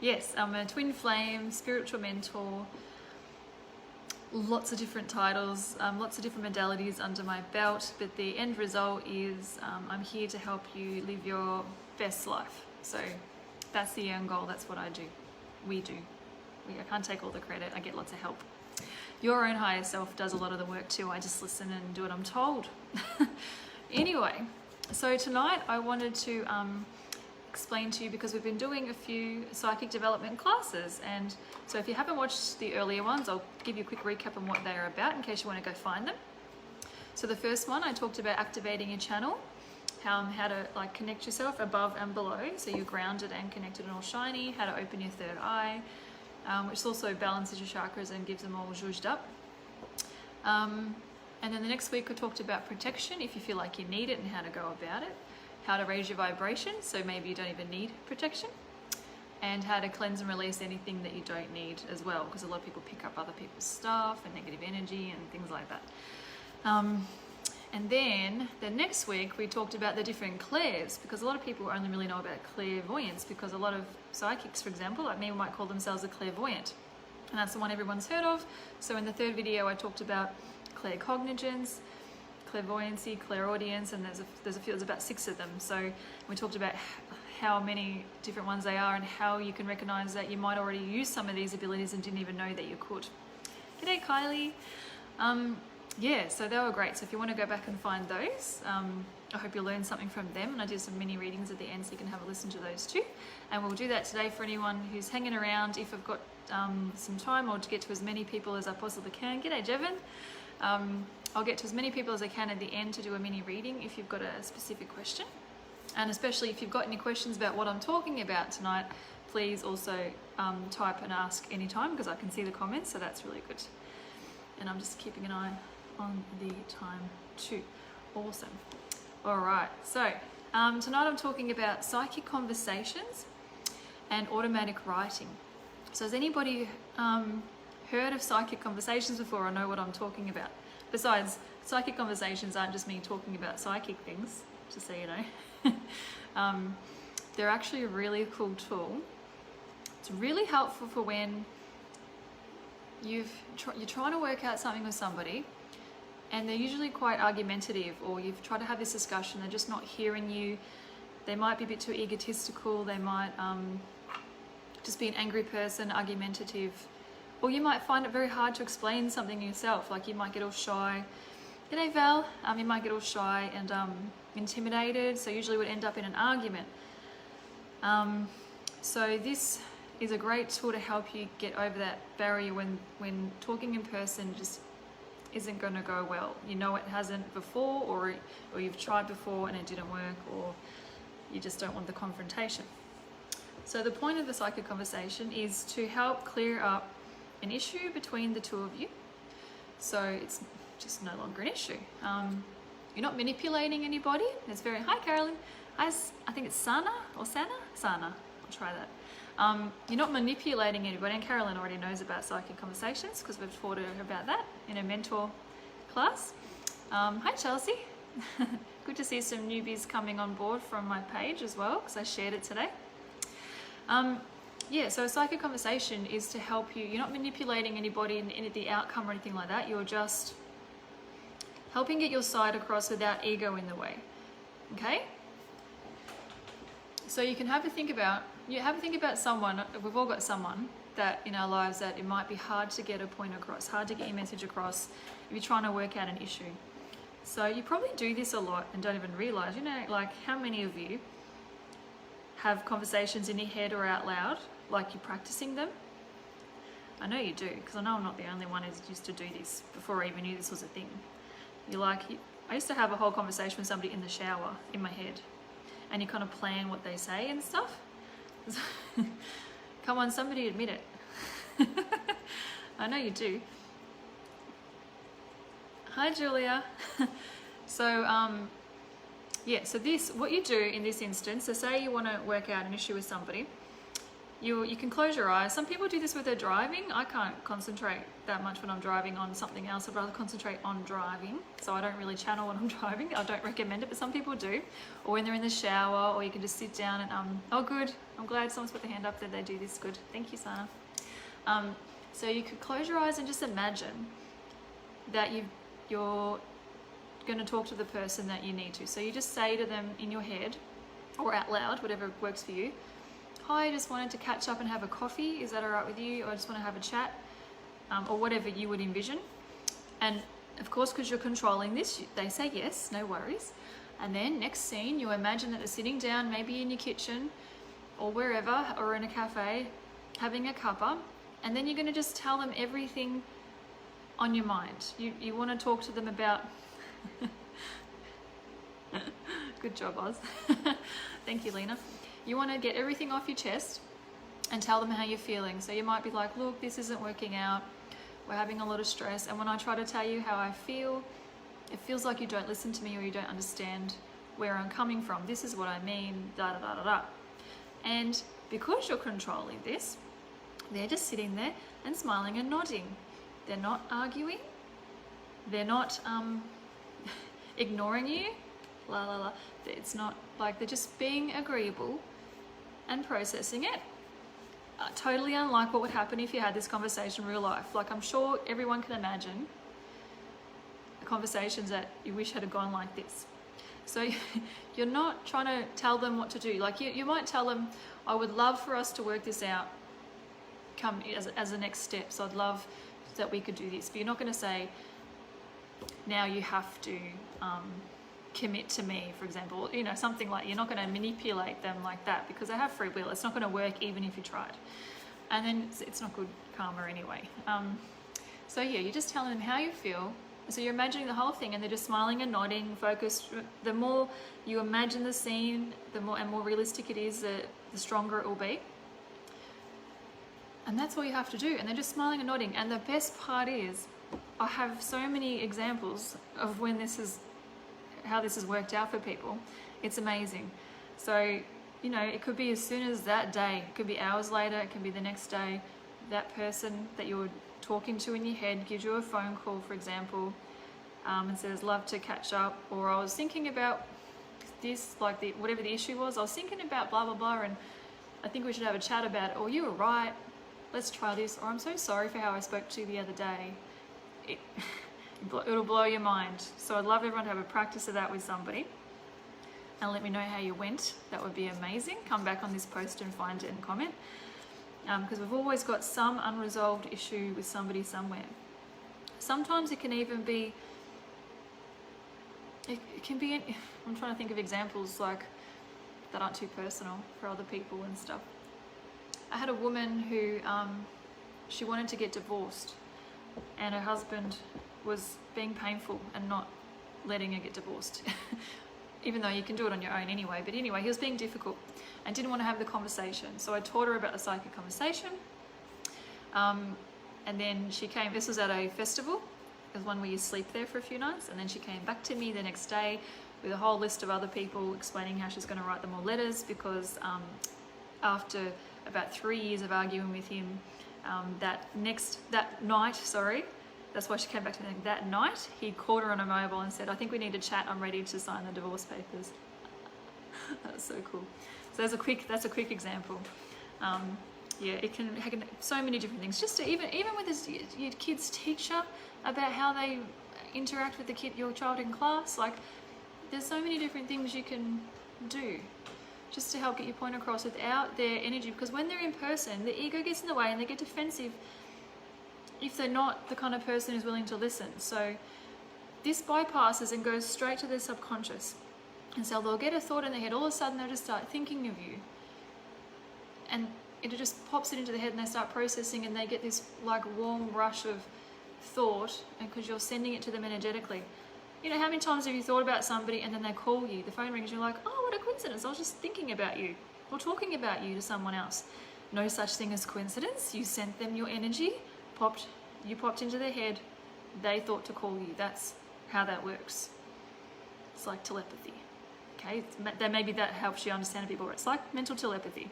Yes, I'm a twin flame, spiritual mentor, lots of different titles, lots of different modalities under my belt, but the end result is I'm here to help you live your best life. So that's the end goal, that's what I do. We do. I can't take all the credit, I get lots of help. Your own higher self does a lot of the work too, I just listen and do what I'm told. Anyway, so tonight I wanted to explain to you, because we've been doing a few psychic development classes, and so if you haven't watched the earlier ones, I'll give you a quick recap on what they are about in case you want to go find them. So the first one, I talked about activating your channel, how to like connect yourself above and below, so you're grounded and connected and all shiny, how to open your third eye, which also balances your chakras and gives them all zhuzhed up. And then the next week I talked about protection, if you feel like you need it, and how to go about it, how to raise your vibration, so maybe you don't even need protection, and how to cleanse and release anything that you don't need as well, because a lot of people pick up other people's stuff and negative energy and things like that. And then the next week we talked about the different clairs, because a lot of people only really know about clairvoyance, because a lot of psychics, for example, like me, might call themselves a clairvoyant, and that's the one everyone's heard of. So in the third video I talked about claircognizance, clairvoyancy, clairaudience, and there's about 6 of them. So we talked about how many different ones they are and how you can recognize that you might already use some of these abilities and didn't even know that you could. G'day Kylie. Yeah, so they were great. So if you want to go back and find those, I hope you'll learn something from them, and I did some mini readings at the end so you can have a listen to those too. And we'll do that today for anyone who's hanging around. If I've got some time, or to get to as many people as I possibly can. G'day Jevin. I'll get to as many people as I can at the end to do a mini reading if you've got a specific question. And especially if you've got any questions about what I'm talking about tonight, please also type and ask anytime, because I can see the comments, so that's really good. And I'm just keeping an eye on the time too. Awesome. All right, so tonight I'm talking about psychic conversations and automatic writing. So has anybody heard of psychic conversations before, or know what I'm talking about? Besides, psychic conversations aren't just me talking about psychic things, just so you know. They're actually a really cool tool. It's really helpful for when you're trying to work out something with somebody, and they're usually quite argumentative, or you've tried to have this discussion, they're just not hearing you. They might be a bit too egotistical, they might just be an angry person, argumentative. Or you might find it very hard to explain something yourself, like you might get all shy. G'day Val, you might get all shy and intimidated, so usually would end up in an argument. So this is a great tool to help you get over that barrier when talking in person just isn't going to go well. You know it hasn't before, or you've tried before and it didn't work, or you just don't want the confrontation. So the point of the psychic conversation is to help clear up an issue between the two of you, so it's just no longer an issue. You're not manipulating anybody. It's very, hi Carolyn, I think it's Sana or Sana? I'll try that. You're not manipulating anybody, and Carolyn already knows about psychic conversations because we've taught her about that in a mentor class. Hi Chelsea. Good to see some newbies coming on board from my page as well, because I shared it today. Yeah, so a psychic conversation is to help you. You're not manipulating anybody in the outcome or anything like that. You're just helping get your side across without ego in the way. Okay? So you can have a think about someone. We've all got someone that in our lives that it might be hard to get a point across, hard to get your message across if you're trying to work out an issue. So you probably do this a lot and don't even realize, like how many of you have conversations in your head or out loud, like you're practicing them? I know you do, because I know I'm not the only one who used to do this before I even knew this was a thing. I used to have a whole conversation with somebody in the shower in my head, and you kind of plan what they say and stuff. Come on, somebody admit it. I know you do. Hi Julia. So yeah, so what you do in this instance, so say you want to work out an issue with somebody, you can close your eyes. Some people do this with their driving. I can't concentrate that much when I'm driving on something else. I'd rather concentrate on driving. So I don't really channel when I'm driving. I don't recommend it, but some people do. Or when they're in the shower, or you can just sit down and, oh good, I'm glad someone's put their hand up that they do this. Good, thank you, Sana. So you could close your eyes and just imagine that you're going to talk to the person that you need to. So you just say to them in your head, or out loud, whatever works for you, hi, I just wanted to catch up and have a coffee. Is that all right with you? Or I just want to have a chat, or whatever you would envision. And of course, because you're controlling this, they say yes, no worries. And then next scene, you imagine that they're sitting down, maybe in your kitchen or wherever, or in a cafe, having a cuppa. And then you're going to just tell them everything on your mind. You want to talk to them about... Good job, Oz. Thank you, Lena. You want to get everything off your chest and tell them how you're feeling. So you might be like, look, this isn't working out. We're having a lot of stress. And when I try to tell you how I feel, it feels like you don't listen to me, or you don't understand where I'm coming from. This is what I mean, da da da da da. And because you're controlling this, they're just sitting there and smiling and nodding. They're not arguing. They're not ignoring you. La la la. It's not like, they're just being agreeable and processing it. Totally unlike what would happen if you had this conversation in real life. Like, I'm sure everyone can imagine conversations that you wish had gone like this. So you're not trying to tell them what to do. Like, you might tell them, I would love for us to work this out come as a next step. So I'd love that we could do this. But you're not going to say, now you have to commit to me, for example. You know, something like, you're not going to manipulate them like that, because they have free will. It's not going to work even if you tried. And then it's not good karma anyway. So yeah, you're just telling them how you feel. So you're imagining the whole thing, and they're just smiling and nodding, focused. The more you imagine the scene, the more realistic it is, the stronger it will be. And that's all you have to do. And they're just smiling and nodding. And the best part is, I have so many examples of when how this has worked out for people. It's amazing. So, you know, it could be as soon as that day. It could be hours later. It can be the next day. That person that you're talking to in your head gives you a phone call, for example, and says, love to catch up, or I was thinking about this, like whatever the issue was, I was thinking about blah blah blah, and I think we should have a chat about it, or you were right, let's try this, or I'm so sorry for how I spoke to you the other day. It'll blow your mind. So I'd love everyone to have a practice of that with somebody, and let me know how you went. That would be amazing. Come back on this post and find it and comment. Because we've always got some unresolved issue with somebody somewhere. Sometimes it can even be, it can be, I'm trying to think of examples like that aren't too personal for other people and stuff. I had a woman who, she wanted to get divorced, and her husband was being painful and not letting her get divorced. Even though you can do it on your own anyway. But anyway, he was being difficult and didn't want to have the conversation. So I taught her about the psychic conversation. And then she came, this was at a festival. It was one where you sleep there for a few nights. And then she came back to me the next day with a whole list of other people explaining how she's going to write them all letters, because after about 3 years of arguing with him, that night, that's why she came back to me that night. He called her on a mobile and said, I think we need to chat. I'm ready to sign the divorce papers. That was so cool. So that's a quick example. Yeah, it can so many different things. Just to even with your kid's teacher, about how they interact with your child in class. Like, there's so many different things you can do just to help get your point across without their energy. Because when they're in person, the ego gets in the way and they get defensive if they're not the kind of person who's willing to listen. So this bypasses and goes straight to their subconscious. And so they'll get a thought in their head, all of a sudden they'll just start thinking of you. And it just pops it into their head, and they start processing, and they get this like warm rush of thought, and because you're sending it to them energetically. You know, how many times have you thought about somebody and then they call you, the phone rings, you're like, oh, what a coincidence, I was just thinking about you, or talking about you to someone else. No such thing as coincidence. You sent them your energy, you popped into their head, they thought to call you. That's how that works. It's like telepathy. Okay, maybe that helps you understand a bit more. It's like mental telepathy.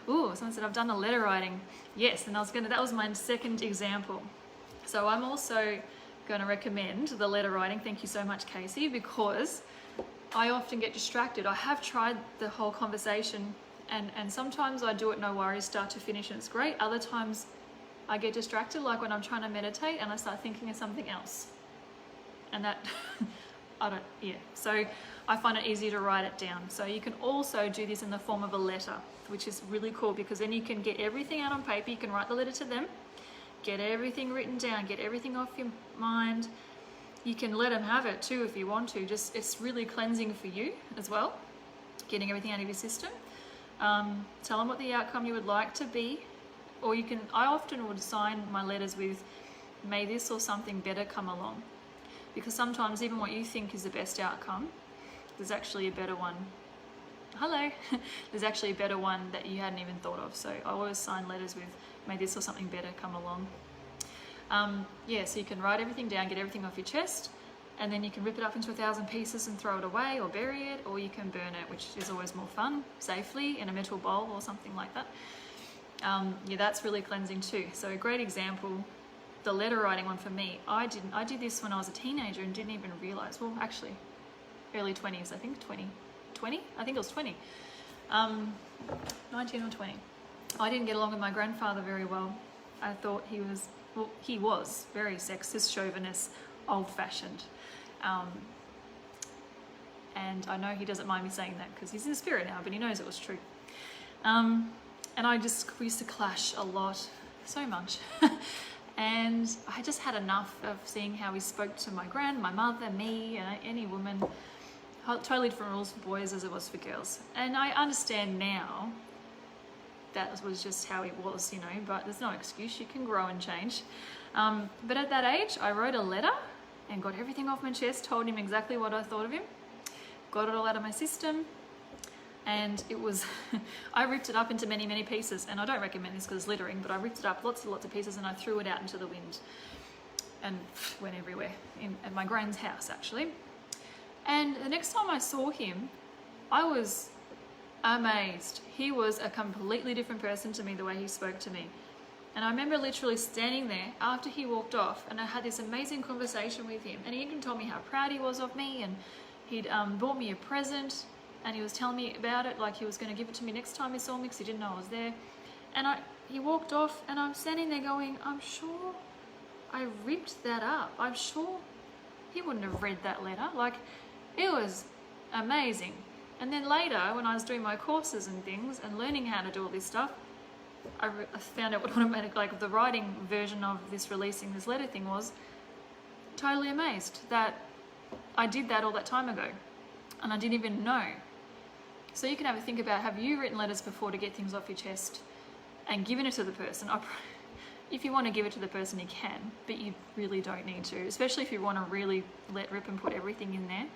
Ooh, Oh, someone said, I've done the letter writing. Yes, and that was my second example. So I'm also going to recommend the letter writing. Thank you so much, Casey, because I often get distracted. I have tried the whole conversation, and sometimes I do it no worries, start to finish, and it's great. Other times I get distracted, like when I'm trying to meditate and I start thinking of something else. And that, So I find it easier to write it down. So you can also do this in the form of a letter, which is really cool, because then you can get everything out on paper. You can write the letter to them, get everything written down, get everything off your mind. You can let them have it too if you want to. Just, it's really cleansing for you as well, getting everything out of your system. Tell them what the outcome you would like to be, or I often would sign my letters with, may this or something better come along. Because sometimes even what you think is the best outcome, there's actually a better one. Hello. There's actually a better one that you hadn't even thought of. So I always sign letters with, may this or something better come along. So you can write everything down, get everything off your chest, and then you can rip it up into 1,000 pieces and throw it away or bury it, or you can burn it, which is always more fun, safely in a metal bowl or something like that. That's really cleansing too. So a great example, the letter writing one for me, I did this when I was a teenager and didn't even realize, well, actually early 20s, I think 20, I think it was 20, 19 or 20. I didn't get along with my grandfather very well. I thought he was very sexist, chauvinist, old-fashioned. And I know he doesn't mind me saying that because he's in spirit now, but he knows it was true. And we used to clash a lot, so much. And I just had enough of seeing how he spoke to my mother, me, any woman. Totally different rules for boys as it was for girls. And I understand now that was just how it was, but there's no excuse. You can grow and change. But at that age, I wrote a letter and got everything off my chest, told him exactly what I thought of him, got it all out of my system. And it was, I ripped it up into many, many pieces. And I don't recommend this because it's littering, but I ripped it up lots and lots of pieces and I threw it out into the wind and went everywhere at my gran's house, actually. And the next time I saw him, I was amazed. He was a completely different person to me, the way he spoke to me. And I remember literally standing there after he walked off, and I had this amazing conversation with him. And he even told me how proud he was of me, and he'd bought me a present, and he was telling me about it, like he was going to give it to me next time he saw me because he didn't know I was there. And he walked off, and I'm standing there going, I'm sure I ripped that up. I'm sure he wouldn't have read that letter. Like, it was amazing. And then later, when I was doing my courses and things and learning how to do all this stuff, I found out what automatic, like the writing version of this releasing this letter thing was. Totally amazed that I did that all that time ago and I didn't even know. So you can have a think about, have you written letters before to get things off your chest and given it to the person? If you want to give it to the person, you can, but you really don't need to, especially if you want to really let rip and put everything in there.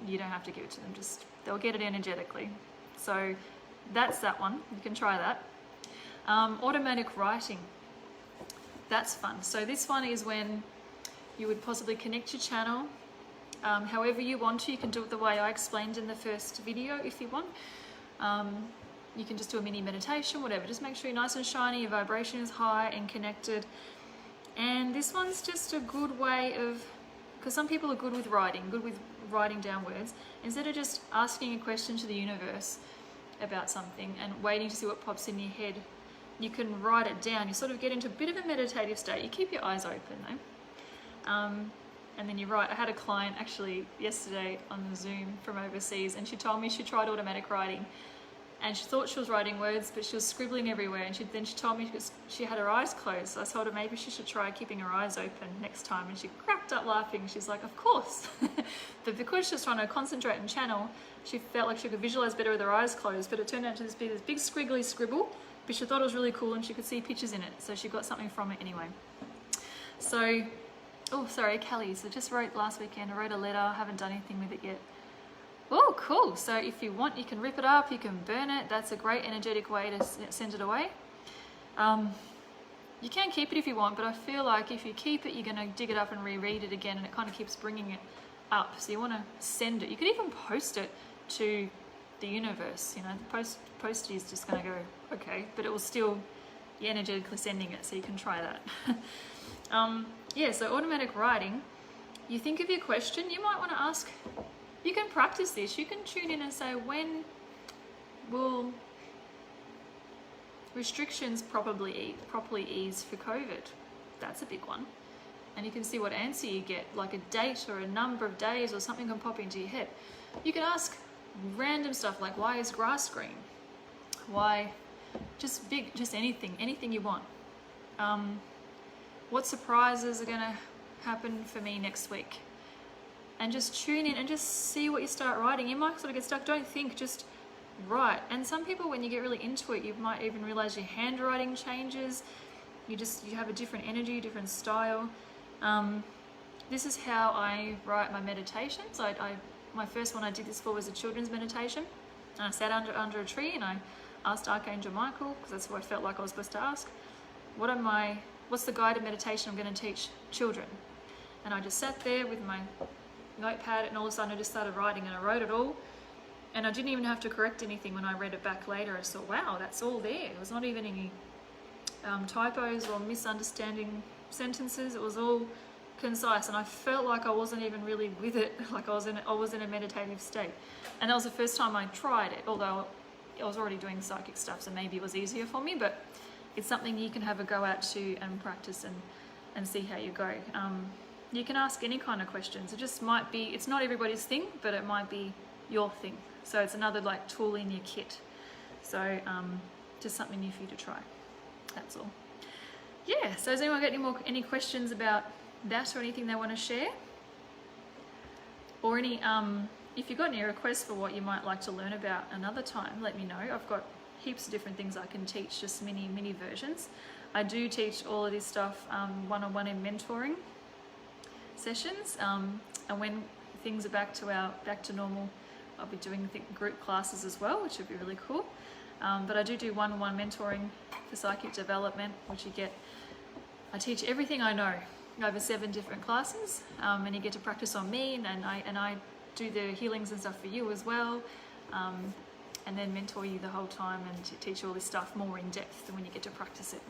You don't have to give it to them, just they'll get it energetically. So that's that one. You can try that. Automatic writing, that's fun. So this one is when you would possibly connect your channel however you want to. You can do it the way I explained in the first video if you want. You can just do a mini meditation, whatever. Just make sure you're nice and shiny, your vibration is high and connected. And this one's just a good way of, because some people are good with writing down words. Instead of just asking a question to the universe about something and waiting to see what pops in your head, you can write it down. You sort of get into a bit of a meditative state. You keep your eyes open though. And then you write. I had a client actually yesterday on the Zoom from overseas, and she told me she tried automatic writing. And she thought she was writing words, but she was scribbling everywhere. And then she told me she had her eyes closed. So I told her maybe she should try keeping her eyes open next time. And she cracked up laughing. She's like, of course. But because she was trying to concentrate and channel, she felt like she could visualize better with her eyes closed. But it turned out to just be this big squiggly scribble. But she thought it was really cool and she could see pictures in it. So she got something from it anyway. So, oh, sorry, Kelly. So just wrote last weekend. I wrote a letter. I haven't done anything with it yet. Oh, cool. So if you want, you can rip it up, you can burn it. That's a great energetic way to send it away. You can keep it if you want, but I feel like if you keep it, you're going to dig it up and reread it again, and it kind of keeps bringing it up. So you want to send it. You could even post it to the universe. You know, the postie is just going to go, okay, but it will still, you're energetically sending it, so you can try that. Yeah, so automatic writing, you think of your question, you might want to ask, you can practice this, you can tune in and say, when will restrictions properly ease for COVID? That's a big one. And you can see what answer you get, like a date or a number of days or something can pop into your head. You can ask random stuff like, why is grass green? Why, just anything you want. What surprises are gonna happen for me next week? And just tune in and just see what you start writing. You might sort of get stuck, don't think, just write. And some people, when you get really into it, you might even realize your handwriting changes. You have a different energy, different style. This is how I write my meditations. My first one I did this for was a children's meditation. And I sat under a tree and I asked Archangel Michael, because that's what I felt like I was supposed to ask, what's the guided meditation I'm going to teach children? And I just sat there with my notepad, and all of a sudden I just started writing, and I wrote it all. And I didn't even have to correct anything. When I read it back later, I saw, wow, that's all there. There was not even any typos or misunderstanding sentences. It was all concise, and I felt like I wasn't even really with it, like I was in a meditative state. And that was the first time I tried it, although I was already doing psychic stuff, so maybe it was easier for me, but it's something you can have a go at to and practice and see how you go. You can ask any kind of questions. It just might be, it's not everybody's thing, but it might be your thing. So it's another like tool in your kit. So just something new for you to try. That's all. Yeah, so has anyone got any questions about that or anything they want to share? Or any, if you've got any requests for what you might like to learn about another time, let me know. I've got heaps of different things I can teach, just mini versions. I do teach all of this stuff one-on-one in mentoring sessions, and when things are back to normal, I'll be doing group classes as well, which would be really cool. But I do one-on-one mentoring for psychic development, which I teach everything I know over 7 different classes, and you get to practice on me, and I do the healings and stuff for you as well. And then mentor you the whole time and teach all this stuff more in depth when you get to practice it.